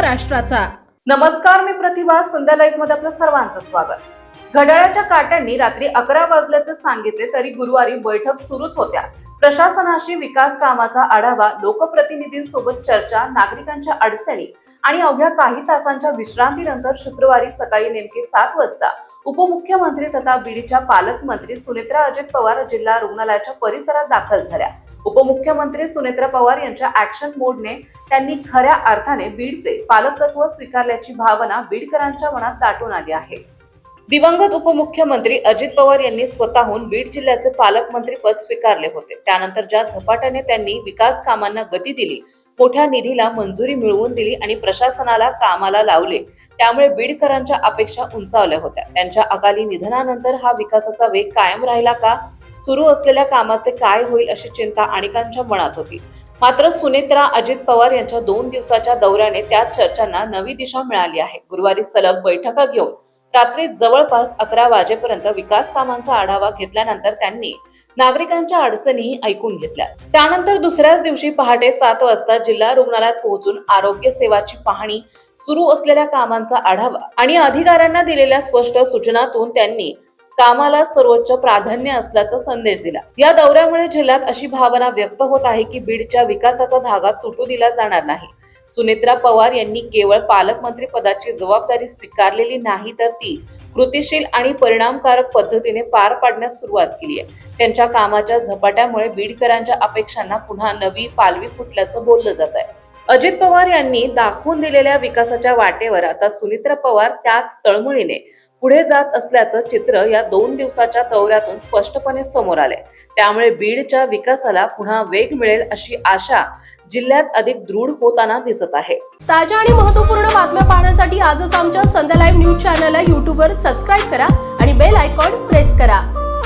महाराष्ट्राचा। नमस्कार, मी प्रतिभा। संध्या लाईव्ह मध्ये आपलं सर्वांचं स्वागत। घड्याळाच्या काट्यांनी रात्री 11 वाजल्याचे सांगितले तरी गुरुवारी बैठक सुरूच होत्या। प्रशासनाशी विकास कामाचा आढावा, लोकप्रतिनिधींसोबत चर्चा, नागरिकांच्या अडचणी आणि अवघ्या काही तासांच्या विश्रांतीनंतर शुक्रवारी सकाळी नेमके 7 वाजता उपमुख्यमंत्री तथा बीडच्या पालकमंत्री सुनेत्रा अजित पवार जिल्हा रुग्णालयाच्या परिसरात दाखल झाल्या। उपमुख्यमंत्री सुनेत्रा पवार यांच्या ऍक्शन मोडने त्यांनी खऱ्या अर्थाने बीडचे पालकत्व स्वीकारल्याची भावना बीडकरांच्या मनात दाटून आली आहे। दिवंगत उपमुख्यमंत्री अजित पवार यांनी स्वतःहून बीड जिल्ह्याचे पालकमंत्री पद स्वीकारले होते। त्यानंतर ज्या झपाट्याने त्यांनी विकास कामांना गती दिली, मोठ्या निधीला मंजुरी मिळवून दिली आणि प्रशासनाला कामाला लावले, त्यामुळे बीडकरांच्या अपेक्षा उंचावल्या होत्या। त्यांच्या अकाली निधनानंतर हा विकासाचा वेग कायम राहिला का, सुरू असलेल्या कामाचे काय होईल अशी चिंता अनेकांच्या मनात होती। मात्र सुनेत्रा अजित पवार यांच्या 2 दिवसाच्या दौऱ्याने त्या चर्चांना नवी दिशा मिळाली आहे। गुरुवारी सलग बैठका घेऊन रात्री जवळपास 11 वाजेपर्यंत विकास कामांचा आढावा घेतल्यानंतर त्यांनी नागरिकांच्या अडचणीही ऐकून घेतल्या। त्यानंतर दुसऱ्याच दिवशी पहाटे 7 वाजता जिल्हा रुग्णालयात पोहोचून आरोग्य सेवाची पाहणी, सुरू असलेल्या कामांचा आढावा आणि अधिकाऱ्यांना दिलेल्या स्पष्ट सूचनातून त्यांनी कामाला सर्वोच्च प्राधान्य असल्याचा संदेश दिला। या दौऱ्यामुळे जिल्ह्यात अशी भावना व्यक्त होत आहे की बीडच्या विकासाचा धागा तुटू दिला जाणार नाही। सुनेत्रा पवार यांनी केवळ पालकमंत्री पदाची जबाबदारी स्वीकारलेली नाही, तर ती कृतिशील आणि परिणामकारक पद्धतीने पार पाडण्यास सुरुवात केली आहे। त्यांच्या कामाच्या झपाट्यामुळे बीडकरांच्या अपेक्षांना पुन्हा नवी पालवी फुटल्याचं बोललं जात आहे। अजित पवार यांनी दाखवून दिलेल्या विकासाच्या वाटेवर आता सुनेत्रा पवार त्याच तळमळीने पुढे जात असल्याचं चित्र या 2 दिवसाच्या दौऱ्यातून स्पष्टपणे समोर आले। त्यामुळे बीडच्या विकासाला पुन्हा वेग मिळेल अशी आशा जिल्ह्यात अधिक दृढ होताना दिसत आहे। ताज्या आणि महत्त्वपूर्ण बातम्या पाहण्यासाठी आजच आमच्या संध्या लाईव्ह न्यूज चॅनलला YouTube वर सबस्क्राईब करा आणि बेल आयकॉन प्रेस करा।